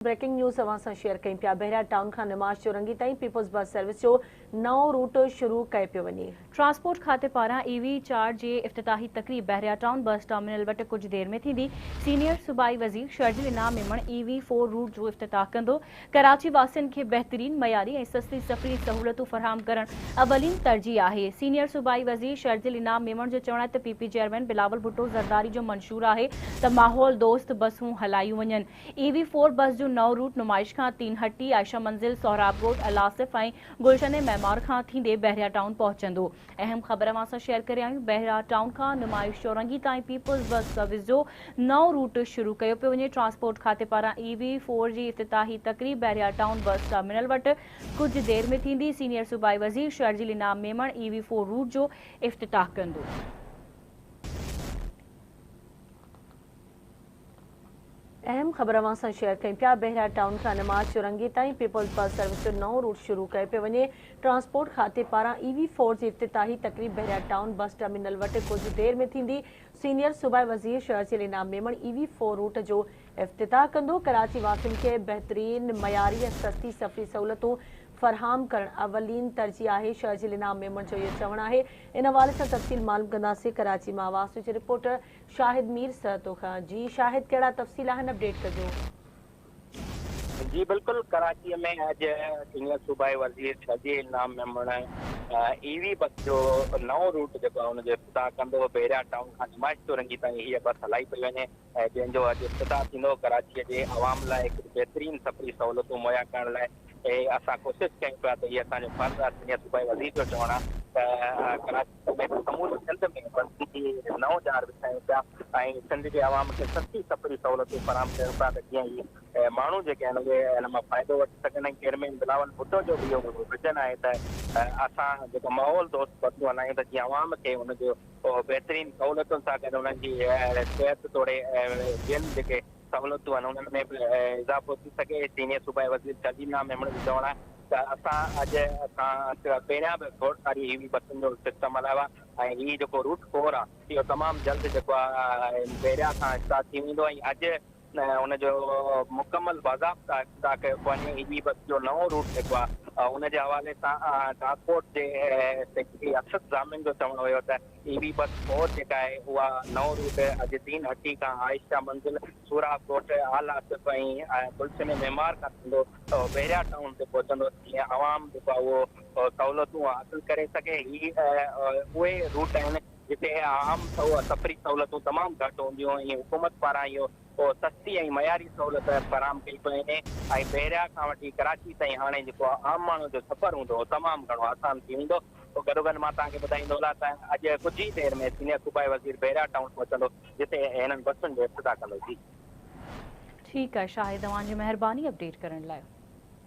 Breaking news अवां सां share कयूं पिया। बहरिया टाउन खां निमाज चौरंगी ताईं पीपल्स बस सर्विस जो नओं रूट शुरू कयो पियो वञे। ट्रांसपोर्ट खाते पारां EV 4 जे इफ्तिताही तकरीब बहरिया टाउन बस टर्मिनल वटि कुछ देर में थींदी। सीनियर सूबाई वज़ीर शर्जिल इनाम मेमण EV 4 रूट जो इफ्तिताह कंदो। कराची वासियुनि खे बहितरीन मयारी ऐं सस्ती सफ़री सहूलियतूं फ़राहम करण अवलीन तरजीह आहे। सीनियर सूबाई वज़ीर शर्जिल इनाम मेमण जो चवण आहे त PP चेयरमैन बिलावल भुट्टो ज़रदारी जो मंशूर आहे त माहौल दोस्त बसूं हलायूं वञनि। EV 4 बस जो नओं रूट नुमाइश खां तीन हट्टी, आयशा मंजिल, सोहराब रोड, अलासिफ ऐं गुलशन मेमार खां थींदे बहरिया टाउन पहुचंदो। अहम ख़बर अवां सां शेयर करे आहियूं। बहरिया टाउन खां नुमाइश चौरंगी ताईं पीपल्स बस सर्विस जो नओं रूट शुरू कयो पियो वञे। ट्रांसपोर्ट खाते पारां EV 4 जी इफ्तिताही तकरीब बहरिया टाउन बस टर्मिनल वटि कुछ देर में थींदी। सीनियर सूबाई वज़ीर शर्जिल इनाम मेमण EV 4 रूट जो इफ्तिताह कंदो। अहम ख़बर अवां सां शेयर कयूं पिया। बहरिया टाउन खां निमाज चौरंगी ताईं पीपल्स बस सर्विस जो नओं रूट शुरू कयो पियो वञे। ट्रांसपोर्ट खाते पारां EV 4 जी इफ्तिताही तकरीब बहरिया टाउन बस टर्मिनल वटि कुछ देर में थींदी। सीनियर सूबाई वज़ीर शर्जिल इनाम मेमण EV 4 रूट जो इफ्तिताह कंदो। कराची वासियुनि खे बहितरीन मयारी ऐं सस्ती सफ़री सहूलियतूं फ़राहम करण अवलीन तरजीह आहे। शर्जिल इनाम मेमण जो इहो चवणु आहे। इन हवाले सां तफ़सील मालूम कंदासीं। कराची मां आवाज़ न्यूज़ जे रिपोर्टर शाहिद मीर सहतो खां। जी शाहिद, कहिड़ा तफ़सील आहिनि, अपडेट कजो। जी बिल्कुल, कराची में अज सीनियर सूबाई वज़ीर शर्जिल इनाम मेमण EV बस जो नओं रूट जो उनजो इफ्तिताह कंदो। बहरिया टाउन खां निमाज चौरंगी ताईं हीअ बस हलाई पई वञे, जंहिंजो अॼु इफ्तिताह थींदो। कराची जे अवाम लाइ हिकु बहितरीन सफ़री सहूलियतूं मुहैया करण लाइ असां कोशिशि कयूं पिया त इहे असांजो फर्ज़ु आहे। सीनियर सूबाई वज़ीर जो चवणु आहे त कराची में समूरे सिंध में बस जी नओं जार विछायूं पिया ऐं सिंध जे अवाम खे सस्ती सफ़री सहूलियतूं फ़राहम कयूं पिया त जीअं ई माण्हू जेके आहिनि उहे हिन मां फ़ाइदो वठी सघनि। चेयरमैन बिलावल भुट्टो जो बि इहो विजन आहे त असां जेको माहौल दोस्त बसूं हलायूं त जीअं अवाम खे उनजो बहितरीन सहूलियतुनि सां गॾु उन्हनि जी सिहत तोड़े ॿियनि जेके सहूलियतूं आहिनि उन्हनि में बि इज़ाफ़ो थी सघे। सीनियर सूबाई वज़ीर शर्जिल इनाम मेमण जो चवणु आहे त असां पहिरियां बि खोड़ सारी EV बसुनि जो सिस्टम हलायो आहे ऐं हीउ जेको रूट 4 आहे इहो तमामु जल्द जेको आहे बहरिया खां स्टार्ट थी वेंदो ऐं अॼु उनजो मुकमल बाज़ाब्ता इफ्तिताह कयो वञे। EV बस जो नओं रूट जेको आहे उनजे हवाले सां ट्रांसपोर्ट जे सेक्रेटरी अरशद ज़ामिन जो चवणु हुयो त EV बस 4 जेका आहे उहा नओं रूट अॼु तीन हट्टी खां आयशा मंजिल, सोहराब रोड, आलासिफ ऐं गुलशन मेमार खां थींदो बहरिया टाउन ते पहुचंदो, जीअं अवाम जेको आहे उहो सहूलियतूं हासिलु करे सघे। ही उहे रूट आहिनि जिते आम सफ़री सहूलियतूं तमामु घटि हूंदियूं ऐं हुकूमत पारां इहो सस्ती ऐं मयारी सहूलियत फ़राहम कई पई वञे ऐं बहरिया खां वठी कराची ताईं हाणे जेको आम माण्हू जो सफ़र हूंदो उहो तमामु घणो आसान थी वेंदो। गॾोगॾु मां तव्हांखे ॿुधाईंदो हलां त अॼु कुझु ई देरि में सीनियर सूबाई वज़ीर बहरिया टाउन पहुचंदो जिते हिननि बसुनि जो इफ्तिताह कंदो। जी ठीकु आहे शाहिद, तव्हांजी महिरबानी अपडेट करण लाइ।